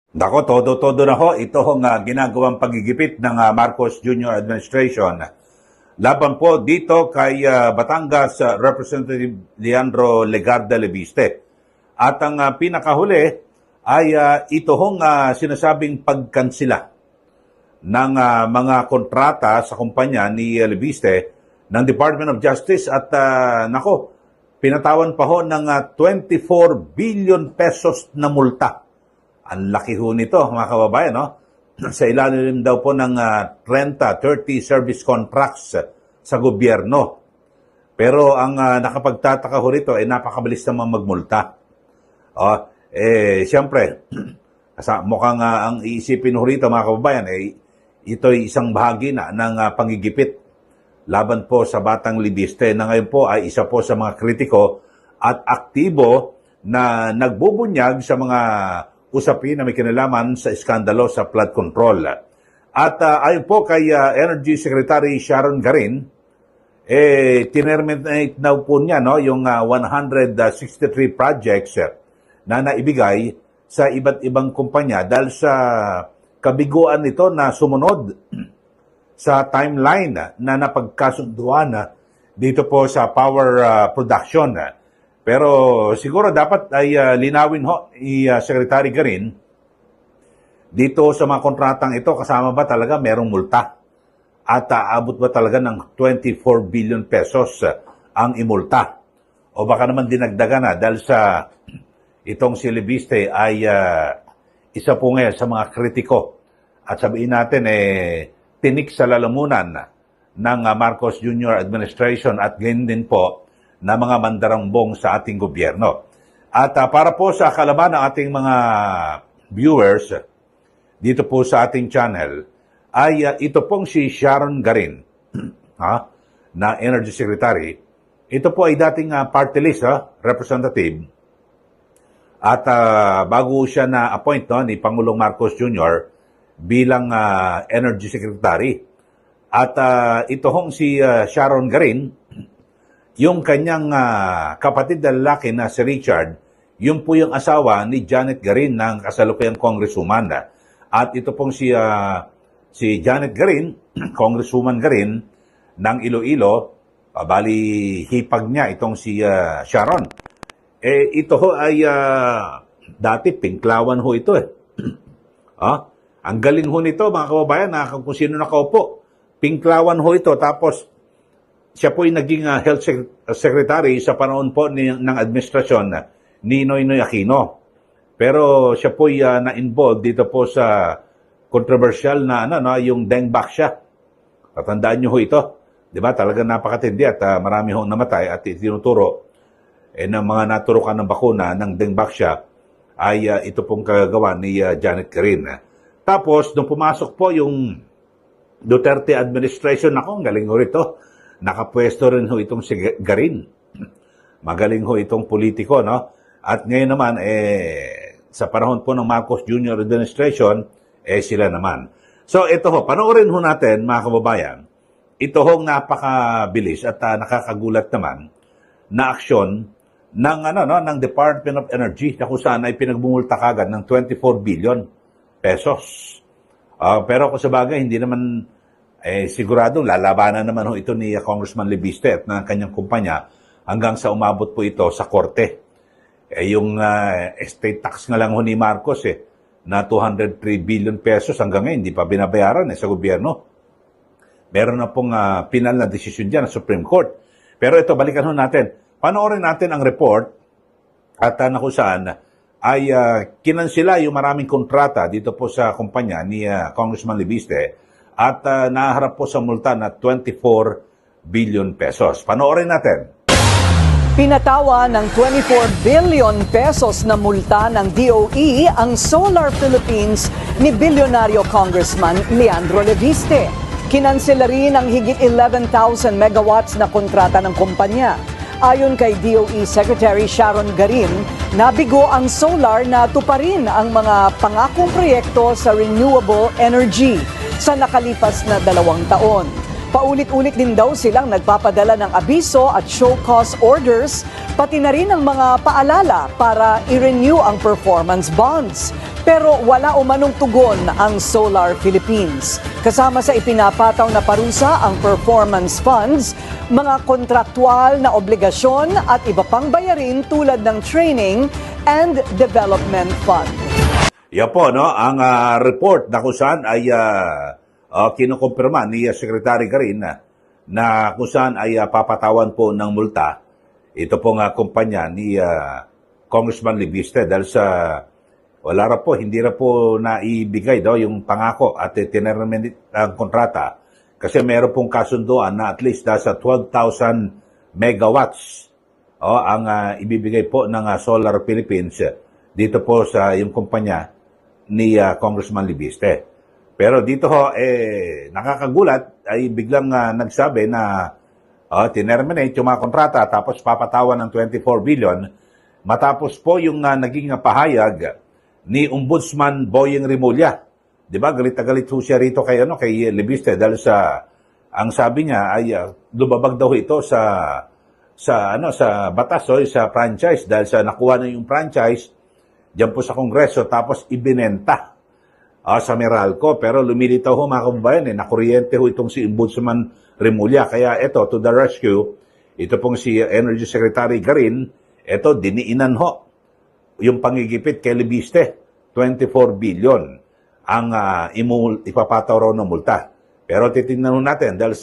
Nako, todo-todo na ho. Ito hong ginagawang pagigipit ng Marcos Jr. Administration. Laban po dito kay Batangas Representative Leandro Legarda Leviste. At ang pinakahuli ay ito hong sinasabing pagkansila ng mga kontrata sa kumpanya ni Leviste ng Department of Justice at nako, pinatawan pa ho ng 24 billion pesos na multa. Ang laki ho nito, mga kababayan, no? Sa ilalim daw po ng 30 service contracts sa gobyerno. Pero ang nakapagtataka ho rito ay napakabilis naman magmulta. Siyempre, mukhang ang iisipin ho rito, mga kababayan, ito'y isang bahagi na ng pangigipit laban po sa Batang Leviste na ngayon po ay isa po sa mga kritiko at aktibo na nagbubunyag sa mga usapin na may kinalaman sa iskandalo sa flood control. At ayon po kay Energy Secretary Sharon Garin, tinerminate na po niya yung 163 projects na naibigay sa iba't ibang kumpanya dahil sa kabiguan nito na sumunod sa timeline na napagkasunduan dito po sa power production. Pero siguro dapat ay linawin ho ni Secretary Garin dito sa mga kontratang ito, kasama ba talaga merong multa? At aabot ba talaga ng 24 billion pesos ang imulta? O baka naman dinagdagan na dahil sa itong si Leviste ay isa po ngayon sa mga kritiko. At sabihin natin, tinik sa lalamunan ng Marcos Jr. Administration at ganyan din po na mga mandarambong sa ating gobyerno. At para po sa kalaman ng ating mga viewers dito po sa ating channel, ay ito pong si Sharon Garin, na Energy Secretary. Ito po ay dating party list, representative. At bago siya na-appoint ni Pangulong Marcos Jr. bilang Energy Secretary. At ito hong si Sharon Garin, yung kanyang kapatid na lalaki na si Richard, yun po yung asawa ni Janet Garin ng kasalukuyang congresswoman. At ito pong si Janet Garin, congresswoman Garin ng Iloilo, bali hipag niya itong si Sharon. Ito ho ay dati pinklawan ho ito . Ang galing ho nito, mga kababayan, kung sino nakaupo. Pinklawan ho ito, tapos siya po ay naging health secretary sa panahon po ng administrasyon ni Noynoy Aquino. Pero siya po ay na-involved dito po sa controversial na yung Dengbaksya. Tatandaan niyo ho ito. Di ba? Talagang napakatindi at marami hong namatay at tinuturo ng mga naturukan ng bakuna ng Dengbaksya ay ito pong kagagawa ni Janet Garin. Tapos, nung pumasok po yung Duterte administration, ang galing ho rito. Nakapwesto rin ho itong si Garin. Magaling ho itong politiko, no? At ngayon naman, sa panahon po ng Marcos Jr. Administration, sila naman. So, ito ho, panoorin ho natin, mga kababayan, ito hong napakabilis at nakakagulat naman na aksyon ng Department of Energy na kung saan ay pinagbumulta kagad ng 24 billion pesos. Pero kung sa bagay, hindi naman sigurado lalabanan naman ho ito ni Congressman Leviste at ng kanyang kumpanya hanggang sa umabot po ito sa korte. Yung estate tax nga lang ho ni Marcos na 203 billion pesos hanggang ngayon hindi pa binabayaran sa gobyerno. Meron na pong final na desisyon dyan ng Supreme Court. Pero ito, balikan ho natin. Panoorin natin ang report at na kung saan ay kinansila yung maraming kontrata dito po sa kumpanya ni Congressman Leviste at naharap po sa multa na 24 billion pesos. Panoorin natin. Pinatawa ng 24 billion pesos na multa ng DOE ang Solar Philippines ni bilyonaryo Congressman Leandro Leviste. Kinansela rin ang higit 11,000 megawatts na kontrata ng kumpanya. Ayon kay DOE Secretary Sharon Garin, nabigo ang solar na tuparin ang mga pangakong proyekto sa renewable energy sa nakalipas na 2 taon. Paulit-ulit din daw silang nagpapadala ng abiso at show cause orders, pati na rin ang mga paalala para i-renew ang performance bonds. Pero wala umanong tugon ang Solar Philippines. Kasama sa ipinapataw na parusa ang performance funds, mga kontraktual na obligasyon at iba pang bayarin tulad ng training and development fund. Yan po, no? Ang report na kung saan ay kinukumpirma ni Secretary Garin na kung saan ay papatawan po ng multa ito pong kumpanya ni Congressman Libiste dahil sa wala ra po, hindi ra po naibigay yung pangako at tinerminate ang kontrata kasi meron pong kasunduan na at least nasa 12,000 megawatts ang ibibigay po ng Solar Philippines dito po sa yung kumpanya ni Congressman Libiste. Pero dito nakakagulat ay biglang nagsabi na tinerminate yung mga kontrata tapos papatawan ng 24 billion matapos po yung naging pahayag ni Ombudsman Boyeng Rimulya. 'Di ba? Galit na galit ho siya rito kay Libiste dahil sa ang sabi niya ay lumabag daw ito sa batas sa franchise dahil sa nakuha na yung franchise diyan po sa Kongreso tapos ibinenta sa Meralco pero lumilitaw ho mga kababayan nakuryente ho itong si Ombudsman Rimulya kaya ito to the rescue ito pong si Energy Secretary Garin ito diniinan ho yung pangigipit kay Libiste, 24 billion ang ipapataw raw ng multa. Pero titingnan natin dahil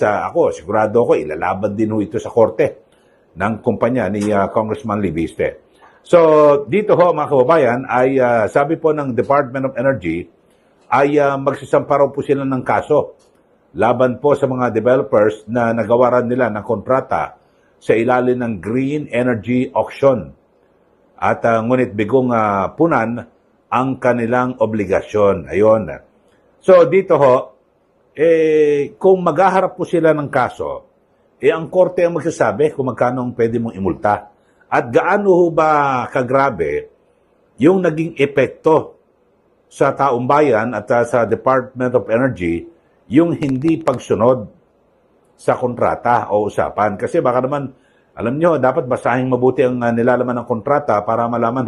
sigurado ako, ilalaban din ho ito sa korte ng kumpanya ni Congressman Libiste. So, dito ho mga kababayan ay sabi po ng Department of Energy ay magsisampa raw po sila ng kaso laban po sa mga developers na nagawaran nila ng kontrata sa ilalim ng Green Energy Auction. At ngunit bigong punan ang kanilang obligasyon. Ayon. So dito ho, kung maghaharap po sila ng kaso, ang korte ang magsasabi kung magkano ang pwede mong imulta. At gaano ho ba kagrabe yung naging epekto sa taong bayan at sa Department of Energy yung hindi pagsunod sa kontrata o usapan. Kasi baka naman alam nyo, dapat basahin mabuti ang nilalaman ng kontrata para malaman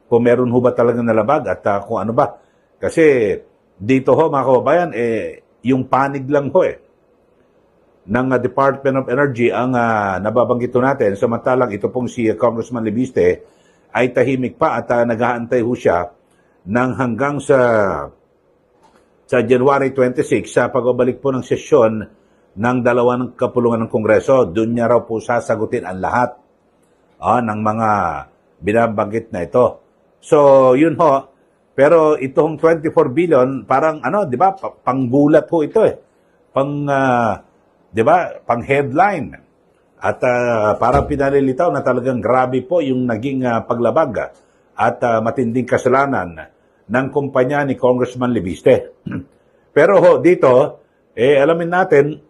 kung meron ho ba talagang nalabag at kung ano ba. Kasi dito mga kababayan, yung panig lang ng Department of Energy ang nababanggit natin. Samantalang ito pong si Congressman Libiste ay tahimik pa at nag-aantay ho siya ng hanggang sa January 26 sa pagbabalik po ng sesyon ng dalawa ng kapulungan ng Kongreso, doon niya raw po sasagutin ang lahat ng mga binabanggit na ito. So, yun ho. Pero itong 24 billion, parang di ba, panggulat ho ito di ba, pang headline. At parang pinalilitaw na talagang grabe po yung naging paglabag at matinding kasalanan ng kumpanya ni Congressman Libiste. Pero dito, alamin natin,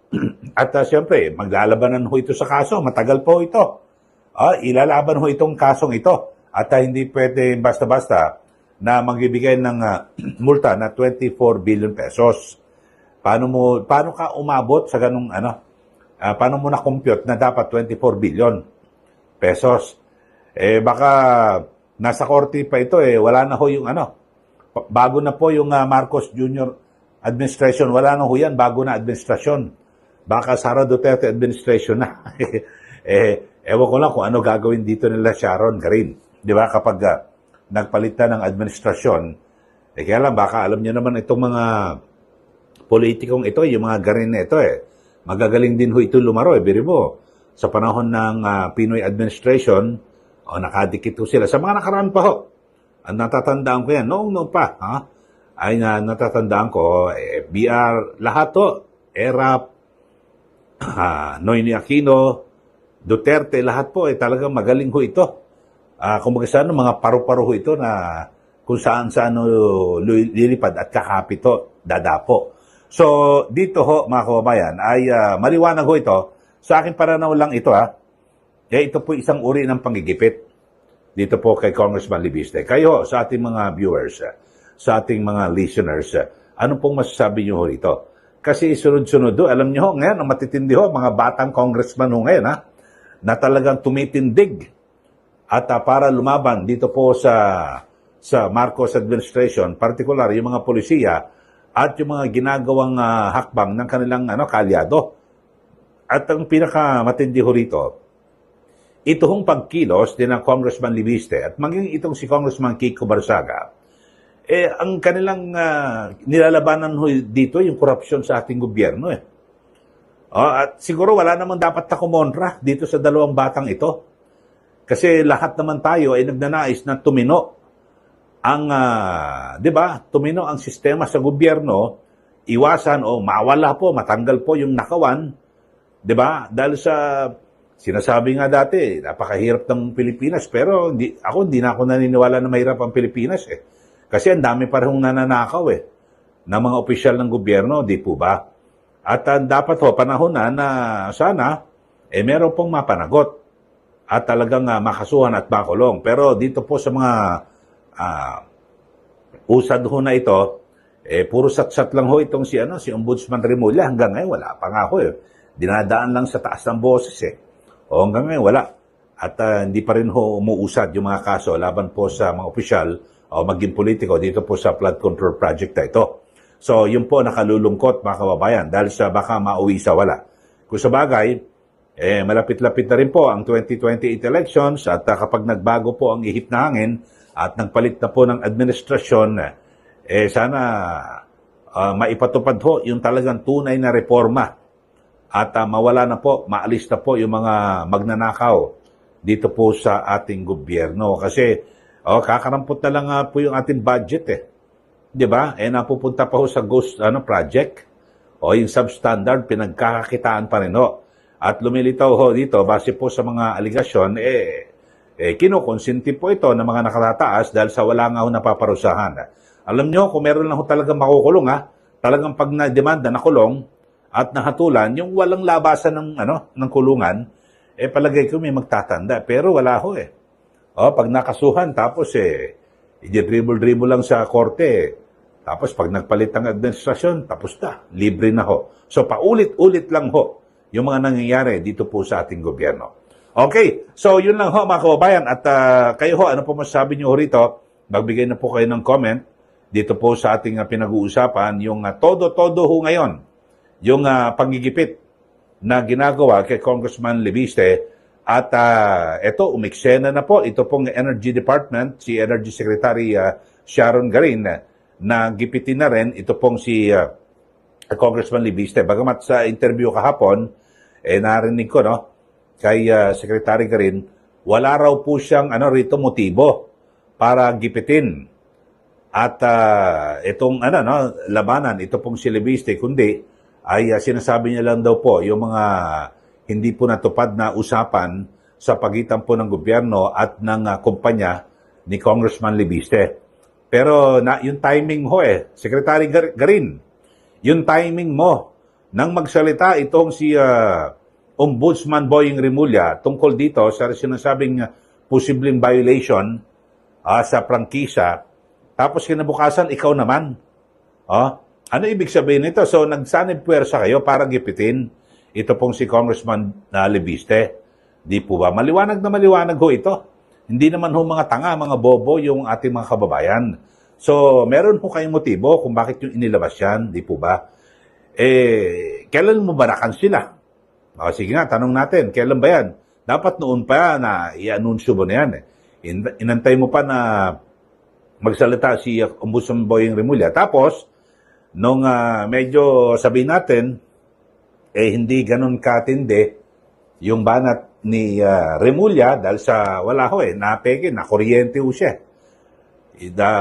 at siyempre, maglalabanan ho ito sa kaso. Matagal po ito. Ilalaban ho itong kasong ito. At hindi pwede basta-basta na magbibigay ng multa na 24 billion pesos. Paano ka umabot sa ganung paano mo na-compute na dapat 24 billion pesos? Baka nasa korte pa ito wala na ho yung bago na po yung Marcos Jr. administration, wala na ho yan, bago na administrasyon. Baka Sara Duterte administration na. Ewan ko lang kung ano gagawin dito nila Sharon Garin. Di ba? Kapag nagpalitan ng administrasyon, kaya lang baka alam niyo naman itong mga politikong ito, yung mga Garin na ito magagaling din ho ito lumaro. Biri mo, sa panahon ng Pinoy administration, nakadikit ho sila. Sa mga nakaraan pa ho, ang natatandaan ko yan, noong pa, ay natatandaan ko, BR, lahat ho, ERAP, Noynoy Aquino, Duterte, lahat po talagang magaling ho ito. Kumbaga sa mga paru-paro ho ito na kung saan-saan lilipad at kakapito, dadapo. So, dito ho mga kababayan ay maliwanag ho ito. Sa akin pananaw lang ito ito po isang uri ng panggigipit. Dito po kay Congressman Libiste. Kayo sa ating mga viewers, sa ating mga listeners, ano pong masasabi nyo ho rito? Kasi sunod-sunod alam nyo ngayon, ang matitindi mga batang congressman ngayon na talagang tumitindig at para lumaban dito po sa sa Marcos administration, particular yung mga polisiya at yung mga ginagawang hakbang ng kanilang kalyado. At ang pinakamatindi ho rito, ito hong pagkilos din ng Congressman Libiste at maging itong si Congressman Kiko Barsaga, ang kanilang nilalabanan ho dito yung korupsyon sa ating gobyerno. At siguro wala namang dapat na kumontra dito sa dalawang batang ito. Kasi lahat naman tayo ay nagnanais na tumino ang, di ba, tumino ang sistema sa gobyerno, iwasan o mawala po, matanggal po yung nakawan, di ba? Dahil sa, sinasabi nga dati, napakahirap ng Pilipinas, pero hindi na ako naniniwala na mahirap ang Pilipinas Kasi ang dami parehong nananakaw ng mga opisyal ng gobyerno, di po ba? At dapat panahon na sana, meron pong mapanagot at talagang makasuhan at makulong. Pero dito po sa mga usad ho na ito, puro satsat lang ho itong si Ombudsman Remulla. Hanggang ngayon, wala pa nga ho Dinadaan lang sa taas ng boses O hanggang ngayon, wala. At hindi pa rin ho umuusad yung mga kaso laban po sa mga opisyal o maging politiko dito po sa flood control project na ito. So, yun po nakalulungkot mga kababayan dahil sa baka mauwi sa wala. Kung sa bagay, malapit-lapit na rin po ang 2028 elections at kapag nagbago po ang ihip na hangin at nagpalit na po ng administrasyon, sana maipatupad ho yung talagang tunay na reforma at mawala na po, maalis na po yung mga magnanakaw dito po sa ating gobyerno. Kasi kakarampot na lang po yung ating budget Di ba? Napupunta pa ho sa ghost project o yung substandard, pinagkakakitaan pa rin ho. At lumilitaw ho dito, base po sa mga aligasyon, kinukonsinti po ito ng mga nakatataas dahil sa wala nga ho napaparusahan. Alam nyo, kung meron lang ho talagang makukulong talagang pag na-demanda na kulong at nahatulan, yung walang labasan ng kulungan, palagay ko may magtatanda. Pero wala ho pag nakasuhan, tapos i-dribble-dribble lang sa korte, tapos pag nagpalit ang administrasyon, tapos na, libre na ho. So paulit-ulit lang ho yung mga nangyayari dito po sa ating gobyerno. Okay, so yun lang ho mga kababayan. At kayo ho, ano po masasabi nyo rito? Magbigay na po kayo ng comment dito po sa ating pinag-uusapan, yung todo-todo ho ngayon, yung pagigipit na ginagawa kay Congressman Libiste. At ito, umiksena na po, ito pong Energy Department, si Energy Secretary Sharon Garin, na gipitin na rin, ito pong si Congressman Libiste. Bagamat sa interview kahapon, narinig ko, kay Secretary Garin, wala raw po siyang rito motibo para gipitin. At itong labanan, ito pong si Libiste, kundi ay sinasabi niya lang daw po yung mga hindi po natupad na usapan sa pagitan po ng gobyerno at ng kumpanya ni Congressman Libiste. Pero yung timing ho Secretary Garin, yung timing mo nang magsalita itong si Ombudsman Boying Remulla tungkol dito sa sinasabing posibleng violation sa prangkisa, tapos kinabukasan ikaw naman. Ano ibig sabihin nito? So nagsanib puwersa kayo para gipitin ito pong si Congressman Libiste. Di po ba? Maliwanag na maliwanag ho ito. Hindi naman ho mga tanga, mga bobo yung ating mga kababayan. So, meron po kayong motibo kung bakit yung inilabas yan. Di po ba? Kailan mo ba nakansila? Sige nga, tanong natin. Kailan ba yan? Dapat noon pa na i-anunsyo mo na yan. Inantay mo pa na magsalita si Ombudsman Boying Remulla. Tapos, nung medyo sabihin natin, hindi ganun katindi yung banat ni Remulla dahil sa wala ho napeke, nakuryente ho siya.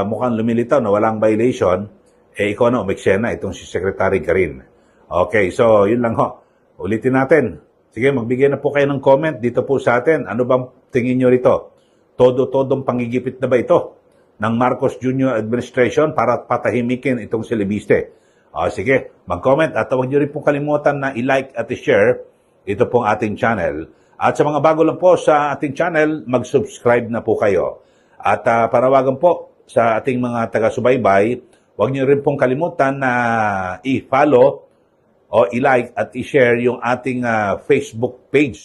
Mukhang lumilitaw na walang violation, ikaw na umiksena itong si Secretary Garin. Okay, so yun lang ho. Ulitin natin. Sige, magbigay na po kayo ng comment dito po sa atin. Ano bang tingin nyo rito? Todo-todong pangigipit na ba ito ng Marcos Jr. administration para patahimikin itong si Libiste? Sige, mag-comment at huwag nyo rin pong kalimutan na i-like at i-share ito pong ating channel. At sa mga bago lang po sa ating channel, mag-subscribe na po kayo. At panawagan po sa ating mga taga-subaybay, huwag nyo rin pong kalimutan na i-follow o i-like at i-share yung ating Facebook page.